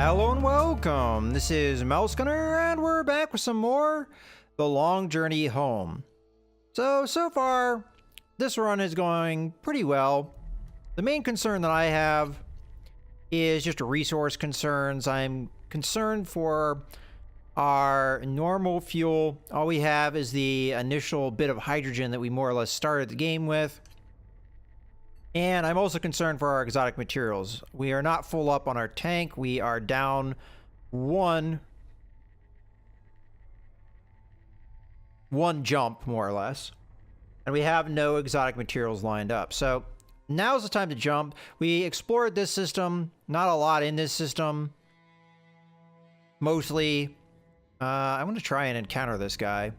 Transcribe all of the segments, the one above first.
Hello and welcome. This is Mouse Gunner, and we're back with some more The Long Journey Home. So far, this run is going pretty well. The main concern that I have is just resource concerns. I'm concerned for our normal fuel. All we have is the initial bit of hydrogen that we more or less started the game with. And I'm also concerned for our exotic materials. We are not full up on our tank. We are down one jump, more or less. And we have no exotic materials lined up. So now's the time to jump. We explored this system. Not a lot in this system. Mostly, I'm going to try and encounter this guy.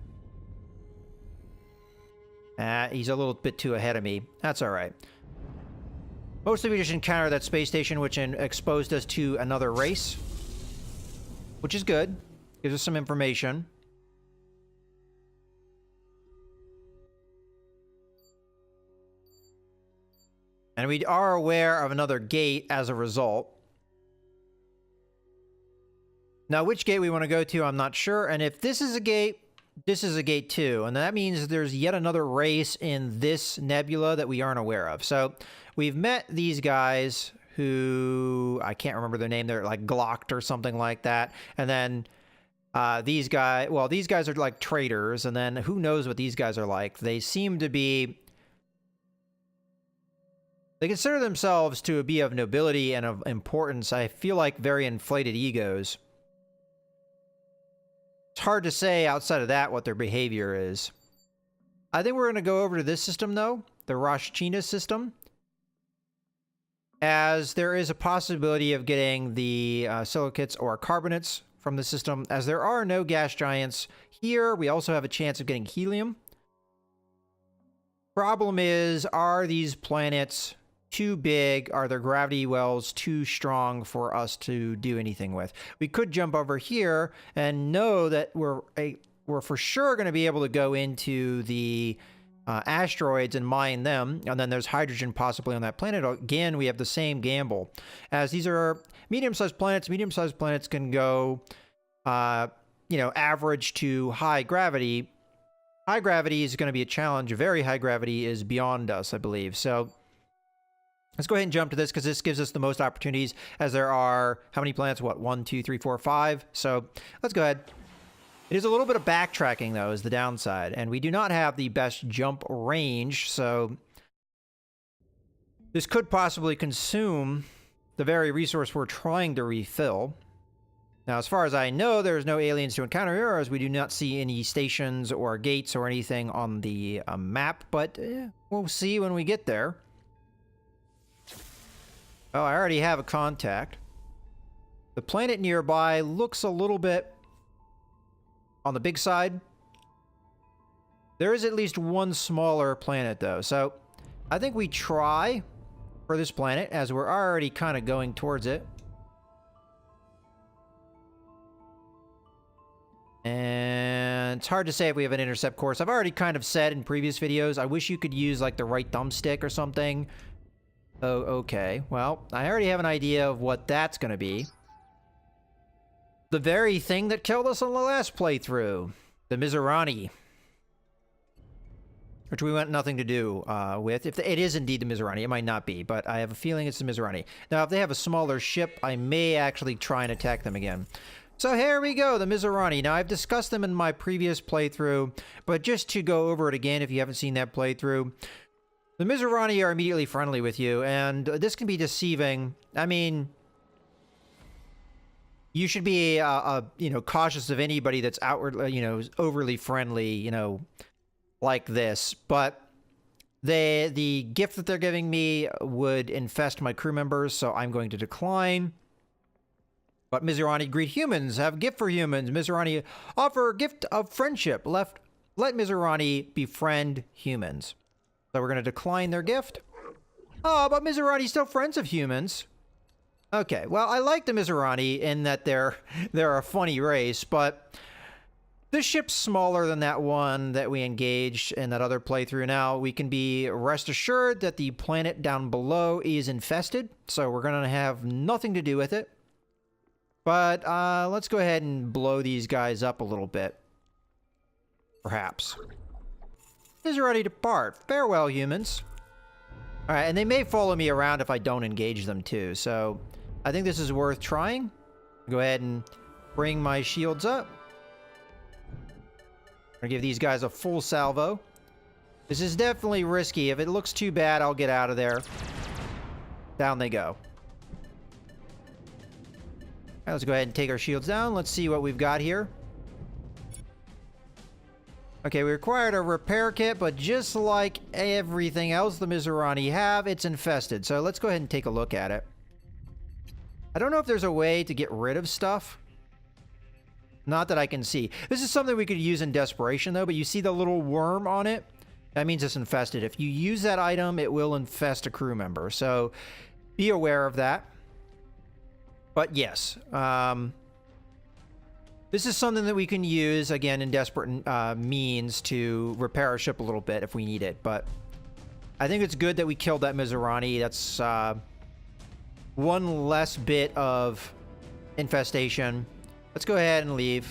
He's a little bit too ahead of me. That's all right. Mostly we just encountered that space station, which exposed us to another race. Which is good. Gives us some information. And we are aware of another gate as a result. Now, which gate we want to go to, I'm not sure. And if this is a gate, this is a gate too. And that means there's yet another race in this nebula that we aren't aware of. So we've met these guys who, I can't remember their name. They're like Glocked or something like that. And then these guys, well, these guys are like traders. And then who knows what these guys are like. They seem to be, they consider themselves to be of nobility and of importance. I feel like very inflated egos. It's hard to say outside of that what their behavior is. I think we're going to go over to this system, though. The Roshchina system. As there is a possibility of getting the silicates or carbonates from the system. As there are no gas giants here, we also have a chance of getting helium. Problem is, are these planets too big? Are their gravity wells too strong for us to do anything with? We could jump over here and know that we're for sure going to be able to go into the asteroids and mine them, and then there's hydrogen possibly on that planet. Again, we have the same gamble. As these are medium-sized planets, medium-sized planets can go, average to high gravity. High gravity is going to be a challenge. Very high gravity is beyond us, I believe. So let's go ahead and jump to this because this gives us the most opportunities, as there are, how many planets? What, 1, 2, 3, 4, 5? So let's go ahead. It is a little bit of backtracking, though, is the downside. And we do not have the best jump range, so this could possibly consume the very resource we're trying to refill. Now, as far as I know, there's no aliens to encounter here, as we do not see any stations or gates or anything on the map, but we'll see when we get there. Oh, I already have a contact. The planet nearby looks a little bit on the big side. There is at least one smaller planet, though. So I think we try for this planet, as we're already kind of going towards it. And it's hard to say if we have an intercept course. I've already kind of said in previous videos, I wish you could use like the right thumbstick or something. Oh, okay. Well, I already have an idea of what that's going to be. The very thing that killed us on the last playthrough. The Mizrahi. Which we want nothing to do with. If it is indeed the Mizrahi, it might not be, but I have a feeling it's the Mizrahi. Now, if they have a smaller ship, I may actually try and attack them again. So here we go, the Mizrahi. Now, I've discussed them in my previous playthrough, but just to go over it again if you haven't seen that playthrough. The Mizrahi are immediately friendly with you, and this can be deceiving. I mean, you should be, cautious of anybody that's outwardly, overly friendly, like this. But the gift that they're giving me would infest my crew members, so I'm going to decline. But Mizrahi greet humans, have gift for humans. Mizrahi offer gift of friendship. Let Mizrahi befriend humans. So we're going to decline their gift. Oh, but Mizrahi's still friends of humans. Okay, well, I like the Mizrahi in that they're a funny race, but this ship's smaller than that one that we engaged in that other playthrough. Now, we can be rest assured that the planet down below is infested, so we're going to have nothing to do with it. But let's go ahead and blow these guys up a little bit. Perhaps. It is ready to depart. Farewell, humans. Alright, and they may follow me around if I don't engage them too, so I think this is worth trying. Go ahead and bring my shields up. I'm gonna give these guys a full salvo. This is definitely risky. If it looks too bad, I'll get out of there. Down they go. Alright, let's go ahead and take our shields down. Let's see what we've got here. Okay, we required a repair kit, but just like everything else the Mizrahi have, it's infested. So let's go ahead and take a look at it. I don't know if there's a way to get rid of stuff. Not that I can see. This is something we could use in desperation, though, but you see the little worm on it? That means it's infested. If you use that item, it will infest a crew member. So be aware of that. But yes, this is something that we can use, again, in desperate means to repair our ship a little bit if we need it. But I think it's good that we killed that Mizrahi. That's one less bit of infestation. Let's go ahead and leave.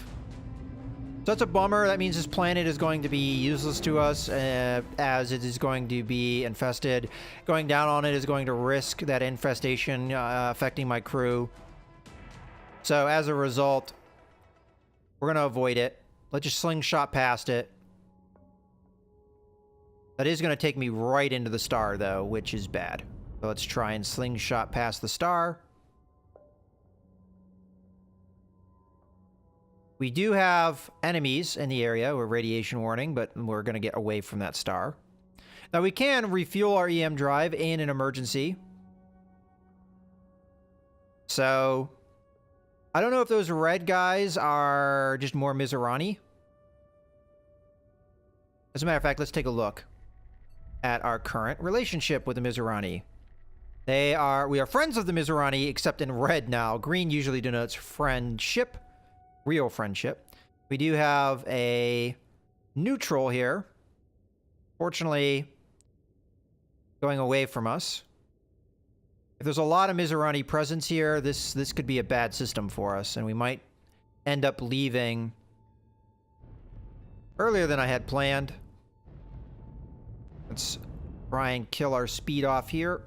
So that's a bummer. That means this planet is going to be useless to us as it is going to be infested. Going down on it is going to risk that infestation affecting my crew. So as a result, we're going to avoid it. Let's just slingshot past it. That is going to take me right into the star, though, which is bad. So let's try and slingshot past the star. We do have enemies in the area with radiation warning, but we're going to get away from that star. Now, we can refuel our EM drive in an emergency. So I don't know if those red guys are just more Mizrahi. As a matter of fact, let's take a look at our current relationship with the Mizrahi. We are friends of the Mizrahi, except in red now. Green usually denotes friendship, real friendship. We do have a neutral here. Fortunately, going away from us. If there's a lot of Mizrahi presence here, this could be a bad system for us, and we might end up leaving earlier than I had planned. Let's try and kill our speed off here.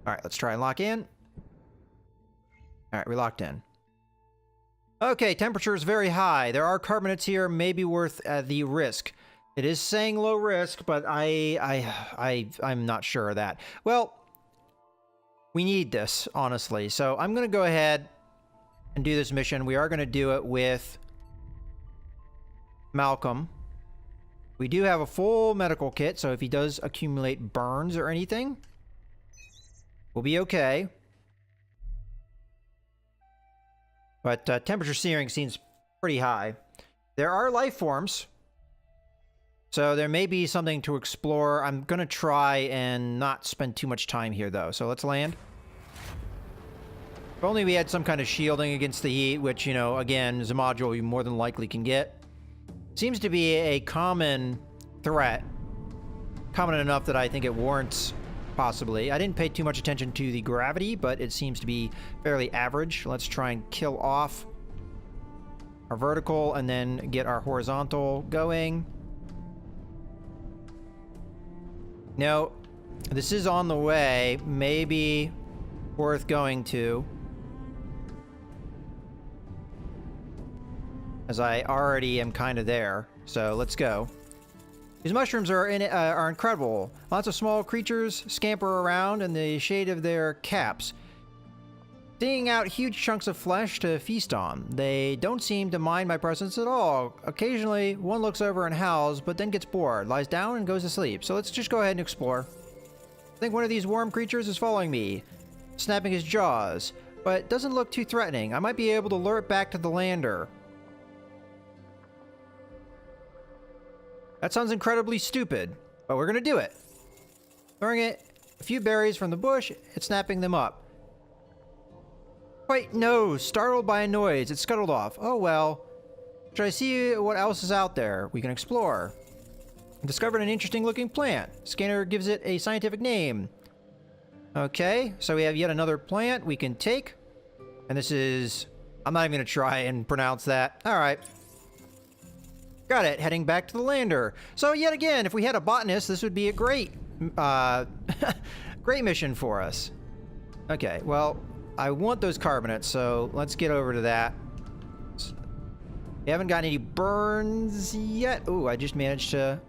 Alright, let's try and lock in. Alright, we locked in. Okay, temperature is very high. There are carbonates here, may be worth the risk. It is saying low risk, but I'm not sure of that. Well, we need this, honestly. So I'm going to go ahead and do this mission. We are going to do it with Malcolm. We do have a full medical kit, so if he does accumulate burns or anything, we'll be okay. But temperature searing seems pretty high. There are life forms. So there may be something to explore. I'm going to try and not spend too much time here, though. So let's land. If only we had some kind of shielding against the heat, which, you know, again, is a module we more than likely can get. Seems to be a common threat. Common enough that I think it warrants, possibly. I didn't pay too much attention to the gravity, but it seems to be fairly average. Let's try and kill off our vertical and then get our horizontal going. No, this is on the way. Maybe worth going to, as I already am kind of there. So let's go. These mushrooms are incredible. Lots of small creatures scamper around in the shade of their caps, digging out huge chunks of flesh to feast on. They don't seem to mind my presence at all. Occasionally, one looks over and howls, but then gets bored, lies down, and goes to sleep. So let's just go ahead and explore. I think one of these worm creatures is following me, snapping his jaws, but doesn't look too threatening. I might be able to lure it back to the lander. That sounds incredibly stupid, but we're gonna do it. Throwing it a few berries from the bush, it's snapping them up. Wait, no! Startled by a noise, it scuttled off. Oh well. Should I see what else is out there? We can explore. I discovered an interesting looking plant. Scanner gives it a scientific name. Okay, so we have yet another plant we can take. And this is... I'm not even going to try and pronounce that. All right. Got it. Heading back to the lander. So yet again, if we had a botanist, this would be a great, great mission for us. Okay, well, I want those carbonates, so let's get over to that. We haven't got any burns yet. Ooh, I just managed to...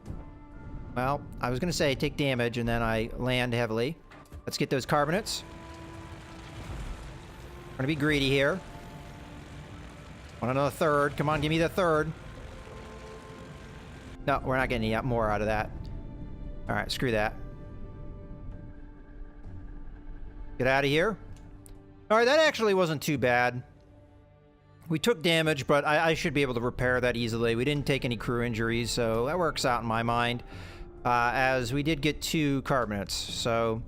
Well, I was going to say take damage, and then I land heavily. Let's get those carbonates. We're going to be greedy here. Want another third. Come on, give me the third. No, we're not getting any more out of that. All right, screw that. Get out of here. All right, that actually wasn't too bad. We took damage, but I should be able to repair that easily. We didn't take any crew injuries, so that works out in my mind. As we did get 2 carbonates, so...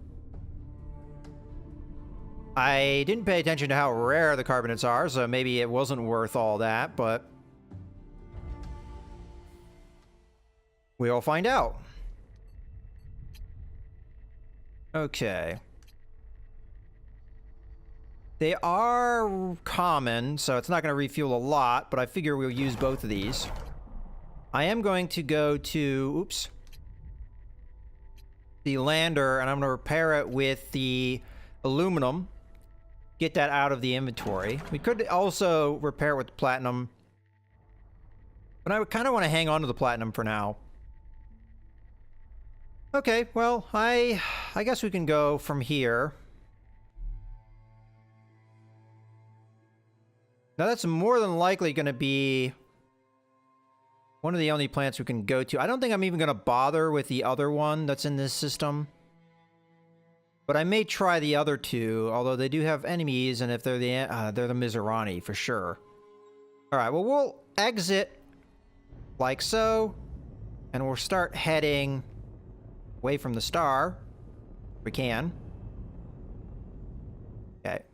I didn't pay attention to how rare the carbonates are, so maybe it wasn't worth all that, but... we'll find out. Okay. They are common, so it's not going to refuel a lot, but I figure we'll use both of these. I am going to go to... oops. The lander, and I'm going to repair it with the aluminum. Get that out of the inventory. We could also repair it with platinum. But I kind of want to hang on to the platinum for now. Okay, well, I guess we can go from here. Now that's more than likely going to be one of the only plants we can go to. I don't think I'm even going to bother with the other one that's in this system. But I may try the other 2, although they do have enemies, and if they're the Mizorani for sure. All right, well, we'll exit like so, and we'll start heading away from the star. If we can. Okay.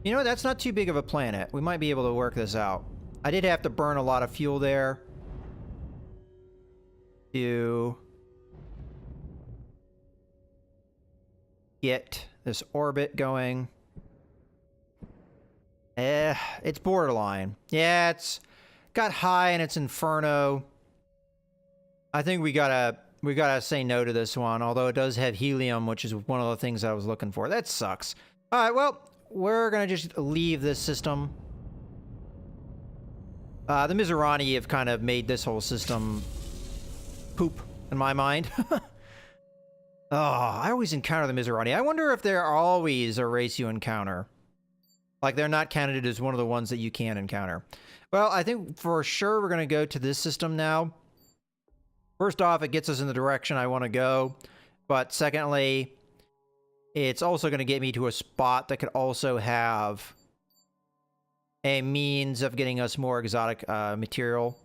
You know, that's not too big of a planet. We might be able to work this out. I did have to burn a lot of fuel there to get this orbit going. It's borderline. Yeah, it's got high in its inferno. I think we gotta say no to this one, although it does have helium, which is one of the things I was looking for. That sucks. All right, well, we're gonna just leave this system. The Mizorani have kind of made this whole system poop, in my mind. Oh, I always encounter the Mizorani. I wonder if they're always a race you encounter. Like, they're not counted as one of the ones that you can encounter. Well, I think for sure we're going to go to this system now. First off, it gets us in the direction I want to go. But secondly, it's also going to get me to a spot that could also have a means of getting us more exotic material.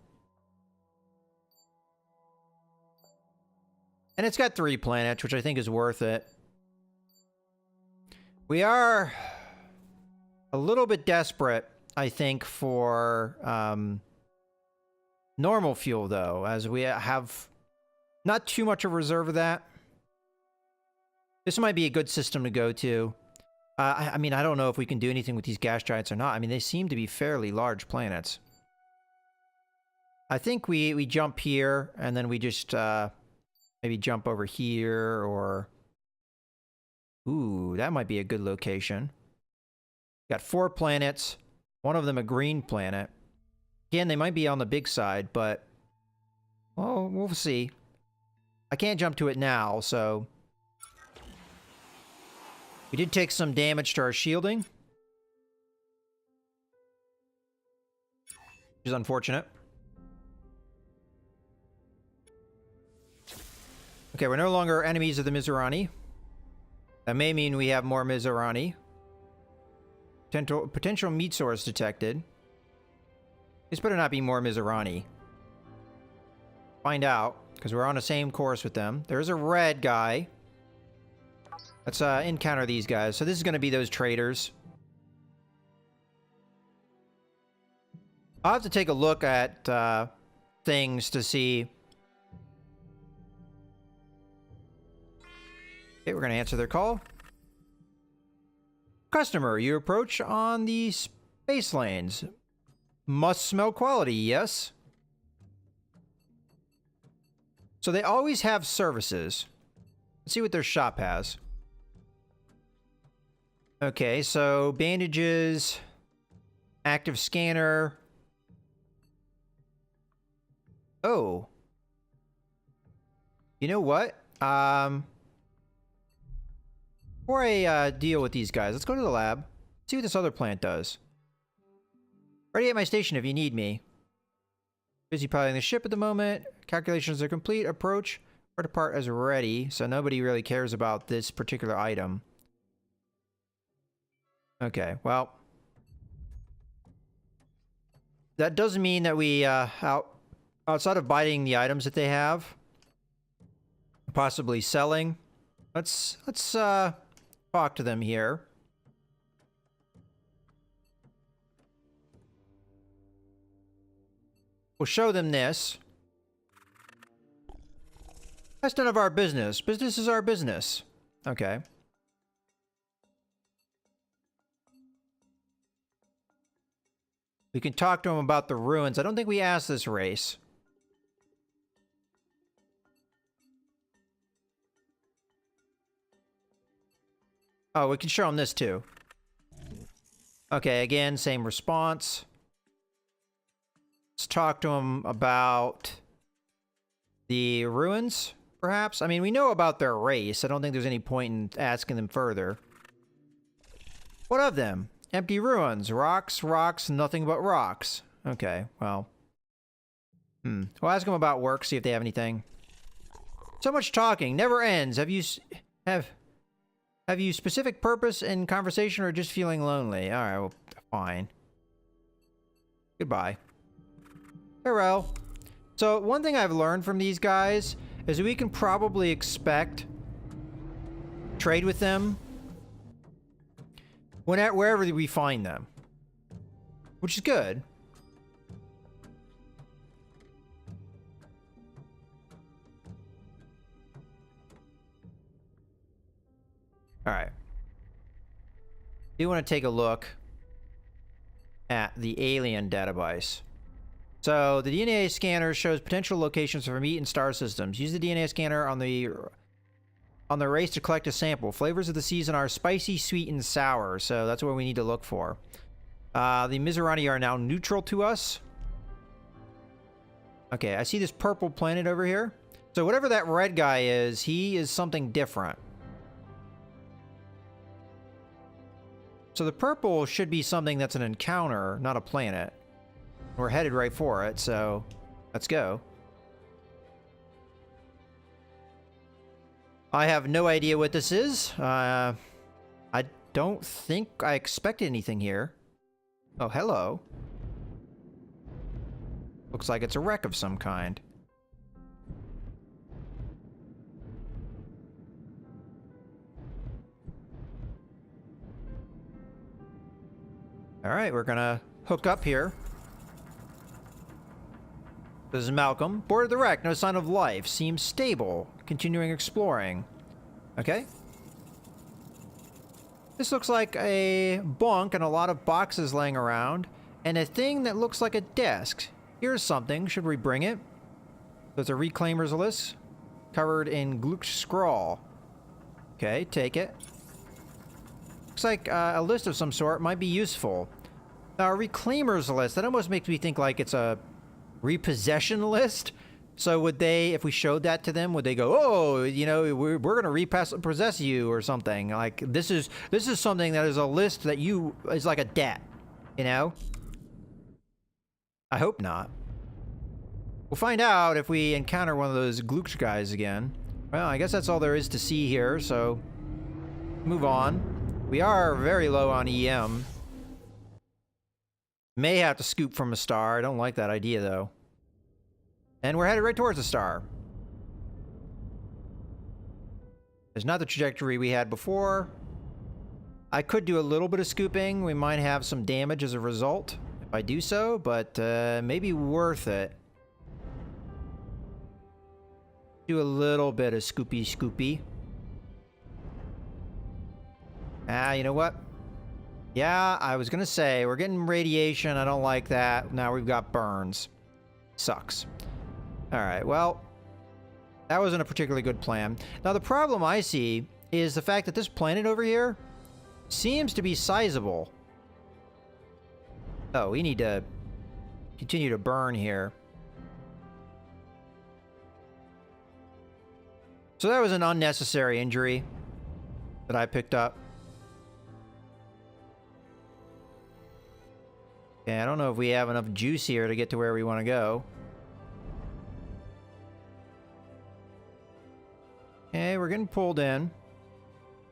And it's got 3 planets, which I think is worth it. We are a little bit desperate, I think, for normal fuel, though, as we have not too much of a reserve of that. This might be a good system to go to. I mean, I don't know if we can do anything with these gas giants or not. I mean, they seem to be fairly large planets. I think we jump here, and then we just maybe jump over here, or... Ooh, that might be a good location. Got 4 planets, one of them a green planet. Again, they might be on the big side, but... well, we'll see. I can't jump to it now, so... We did take some damage to our shielding, which is unfortunate. Okay, we're no longer enemies of the Mizorani. That may mean we have more Mizorani. Potential meat source detected. This better not be more Mizorani. Find out, because we're on the same course with them. There's a red guy. Let's encounter these guys. So this is going to be those traders. I'll have to take a look at things to see. Okay, we're going to answer their call. Customer, you approach on the space lanes. Must smell quality, yes? So they always have services. Let's see what their shop has. Okay, so bandages, active scanner. Oh. You know what? Before I deal with these guys, let's go to the lab. See what this other plant does. Ready at my station if you need me. Busy piloting the ship at the moment. Calculations are complete. Approach. Part apart as ready. So nobody really cares about this particular item. Okay, well. That doesn't mean that we, outside of buying the items that they have, possibly selling. Let's talk to them here. We'll show them this. That's none of our business. Business is our business. Okay. We can talk to them about the ruins. I don't think we asked this race. Oh, we can show them this too. Okay, again, same response. Let's talk to them about the ruins, perhaps. I mean, we know about their race. I don't think there's any point in asking them further. What of them? Empty ruins. Rocks, rocks, nothing but rocks. Okay, well. We'll ask them about work, see if they have anything. So much talking. Never ends. Have you specific purpose in conversation or just feeling lonely? Alright, well, fine. Goodbye. Farewell. So, one thing I've learned from these guys is we can probably expect trade with them wherever we find them. Which is good. Alright. Do want to take a look at the alien database. So, the DNA scanner shows potential locations for meat and star systems. Use the DNA scanner on the race to collect a sample. Flavors of the season are spicy, sweet, and sour. So, that's what we need to look for. The Mizrahi are now neutral to us. Okay, I see this purple planet over here. So, whatever that red guy is, he is something different. So, the purple should be something that's an encounter, not a planet. We're headed right for it, so let's go. I have no idea what this is. I don't think I expected anything here. Oh, hello. Looks like it's a wreck of some kind. Alright, we're gonna hook up here. This is Malcolm. Boarded the wreck. No sign of life. Seems stable. Continuing exploring. Okay. This looks like a bunk and a lot of boxes laying around. And a thing that looks like a desk. Here's something. Should we bring it? There's a reclaimer's list. Covered in Gluck's scrawl. Okay, take it. Looks like a list of some sort. Might be useful. Now, a reclaimer's list. That almost makes me think like it's a repossession list. So would they, if we showed that to them, would they go, oh, you know, we're gonna repossess you or something? Like this is something that is a list that is like a debt, you know? I hope not. We'll find out if we encounter one of those Gluck guys again. Well, I guess that's all there is to see here, so move on. We are very low on EM. May have to scoop from a star. I don't like that idea, though. And we're headed right towards a star. It's not the trajectory we had before. I could do a little bit of scooping. We might have some damage as a result if I do so, but maybe worth it. Do a little bit of scoopy. Ah, you know what? Yeah, I was gonna say, we're getting radiation. I don't like that. Now we've got burns. Sucks. Alright, well, that wasn't a particularly good plan. Now, the problem I see is the fact that this planet over here seems to be sizable. Oh, we need to continue to burn here. So that was an unnecessary injury that I picked up. Okay, I don't know if we have enough juice here to get to where we want to go. Okay, we're getting pulled in.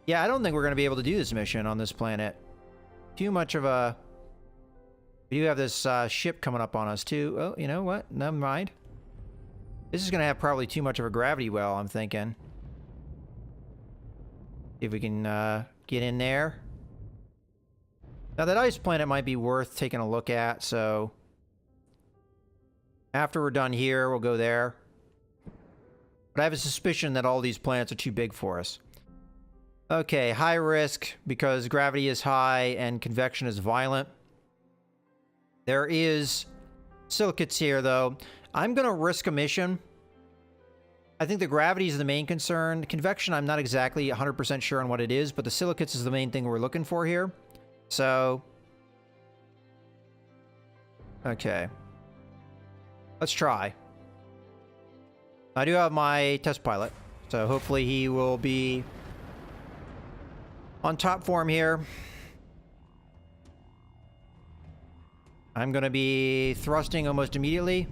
Yeah, I don't think we're going to be able to do this mission on this planet. Too much of a... We do have this ship coming up on us, too. Oh, you know what? Never mind. This is going to have probably too much of a gravity well, I'm thinking. See if we can get in there. Now, that ice planet might be worth taking a look at, so... After we're done here, we'll go there. But I have a suspicion that all these planets are too big for us. Okay, high risk because gravity is high and convection is violent. There is silicates here, though. I'm going to risk a mission. I think the gravity is the main concern. Convection, I'm not exactly 100% sure on what it is, but the silicates is the main thing we're looking for here. So... Okay. Let's try. I do have my test pilot, so hopefully he will be on top form here. I'm going to be thrusting almost immediately.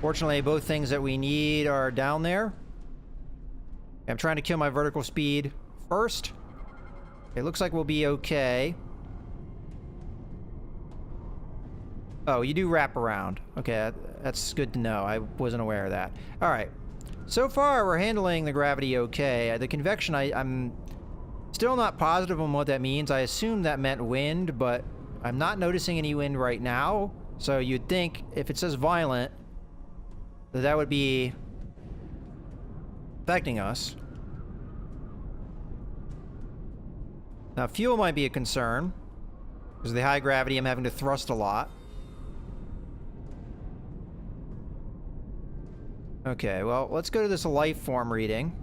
Fortunately, both things that we need are down there. I'm trying to kill my vertical speed first. It looks like we'll be okay. Oh, you do wrap around. Okay, that's good to know. I wasn't aware of that. All right. So far, we're handling the gravity okay. The convection, I'm still not positive on what that means. I assume that meant wind, but I'm not noticing any wind right now. So you'd think if it says violent, that would be affecting us. Now, fuel might be a concern. Because of the high gravity, I'm having to thrust a lot. Okay, well, let's go to this life form reading.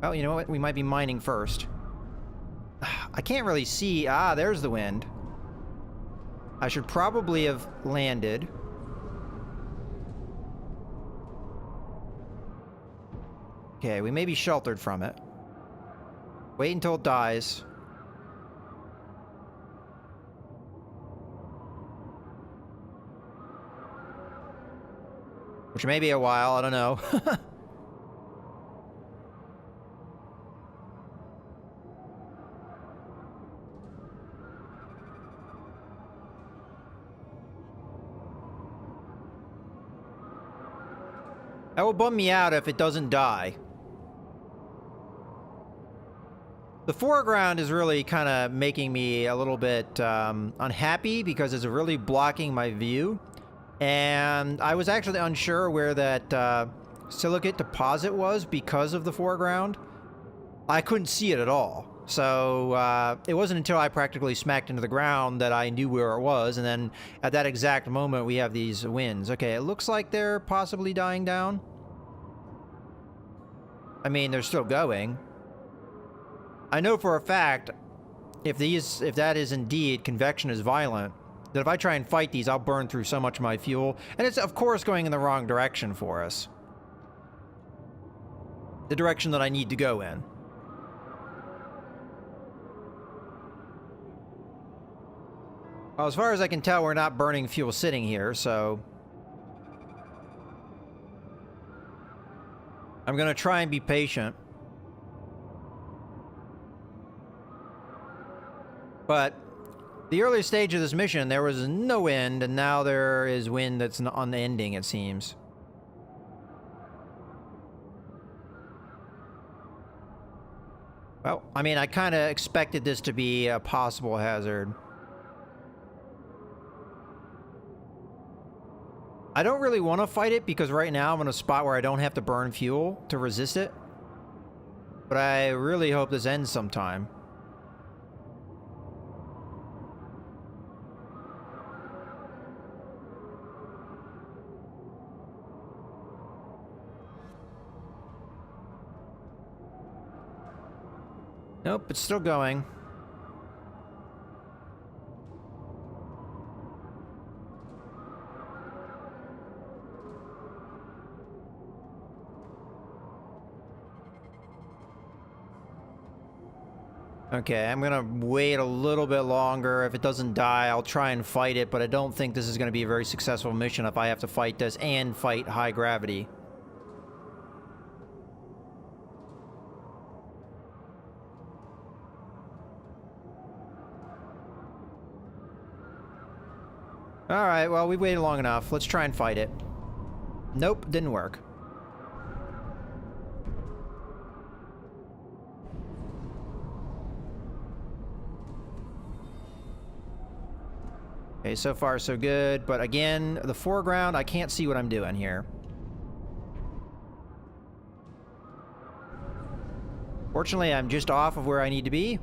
Well, you know what? We might be mining first. I can't really see. Ah, there's the wind. I should probably have landed. Okay, we may be sheltered from it. Wait until it dies. Which may be a while, I don't know. That will bum me out if it doesn't die. The foreground is really kind of making me a little bit unhappy because it's really blocking my view. And I was actually unsure where that silicate deposit was because of the foreground. I couldn't see it at all. So it wasn't until I practically smacked into the ground that I knew where it was. And then at that exact moment, we have these winds. Okay, it looks like they're possibly dying down. I mean, they're still going. I know for a fact, if that is indeed convection is violent, that if I try and fight these, I'll burn through so much of my fuel. And it's, of course, going in the wrong direction for us. The direction that I need to go in. Well, as far as I can tell, we're not burning fuel sitting here, so... I'm gonna try and be patient. But... the early stage of this mission, there was no wind, and now there is wind that's on the ending, it seems. Well, I mean, I kind of expected this to be a possible hazard. I don't really want to fight it, because right now I'm in a spot where I don't have to burn fuel to resist it. But I really hope this ends sometime. Nope, it's still going. Okay, I'm gonna wait a little bit longer. If it doesn't die, I'll try and fight it, but I don't think this is gonna be a very successful mission if I have to fight this and fight high gravity. Alright, well, we waited long enough. Let's try and fight it. Nope, didn't work. Okay, so far so good, but again, the foreground, I can't see what I'm doing here. Fortunately, I'm just off of where I need to be.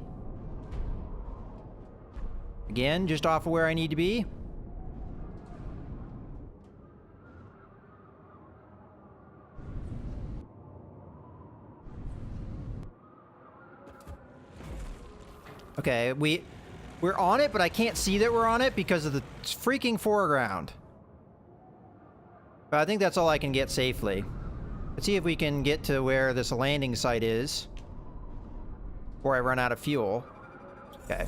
Again, just off of where I need to be. Okay, we're on it, but I can't see that we're on it because of the freaking foreground. But I think that's all I can get safely. Let's see if we can get to where this landing site is before I run out of fuel. Okay.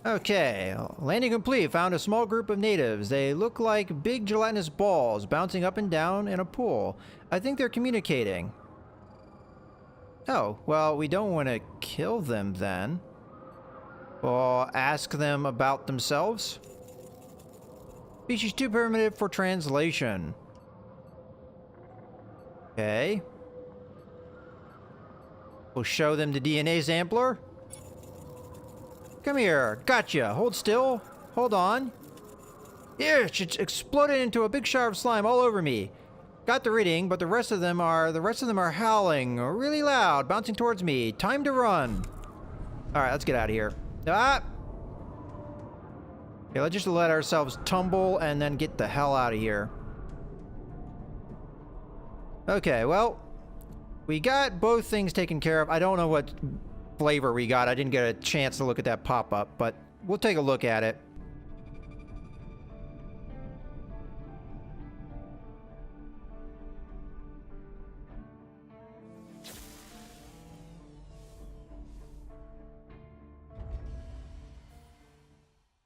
Okay, landing complete. Found a small group of natives. They look like big gelatinous balls bouncing up and down in a pool. I think they're communicating. Oh, well, we don't want to kill them then. Or ask them about themselves. Species too primitive for translation. Okay. We'll show them the DNA sampler. Come here. Gotcha. Hold still. Hold on. Yeah, it's exploded into a big shower of slime all over me. Got the reading, but the rest of them are howling really loud, bouncing towards me. Time to run. All right, let's get out of here. Ah! Okay, let's just let ourselves tumble and then get the hell out of here. Okay, well, we got both things taken care of. I don't know what flavor we got. I didn't get a chance to look at that pop-up, but we'll take a look at it.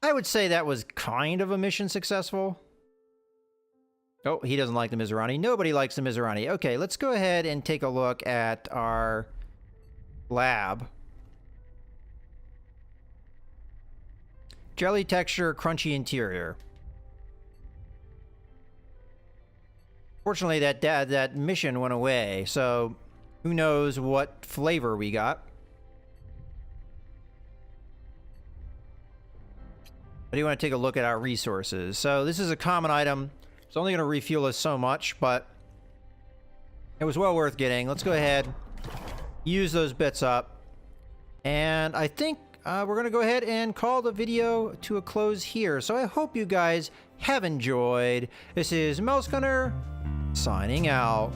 I would say that was kind of a mission successful. Oh, he doesn't like the Mizrahi. Nobody likes the Mizrahi. Okay, let's go ahead and take a look at our lab. Jelly texture, crunchy interior. Fortunately, that mission went away, so who knows what flavor we got. I do want to take a look at our resources. So this is a common item. It's only going to refuel us so much, but it was well worth getting. Let's go ahead, use those bits up. And I think we're going to go ahead and call the video to a close here. So I hope you guys have enjoyed. This is Mouse Gunner signing out.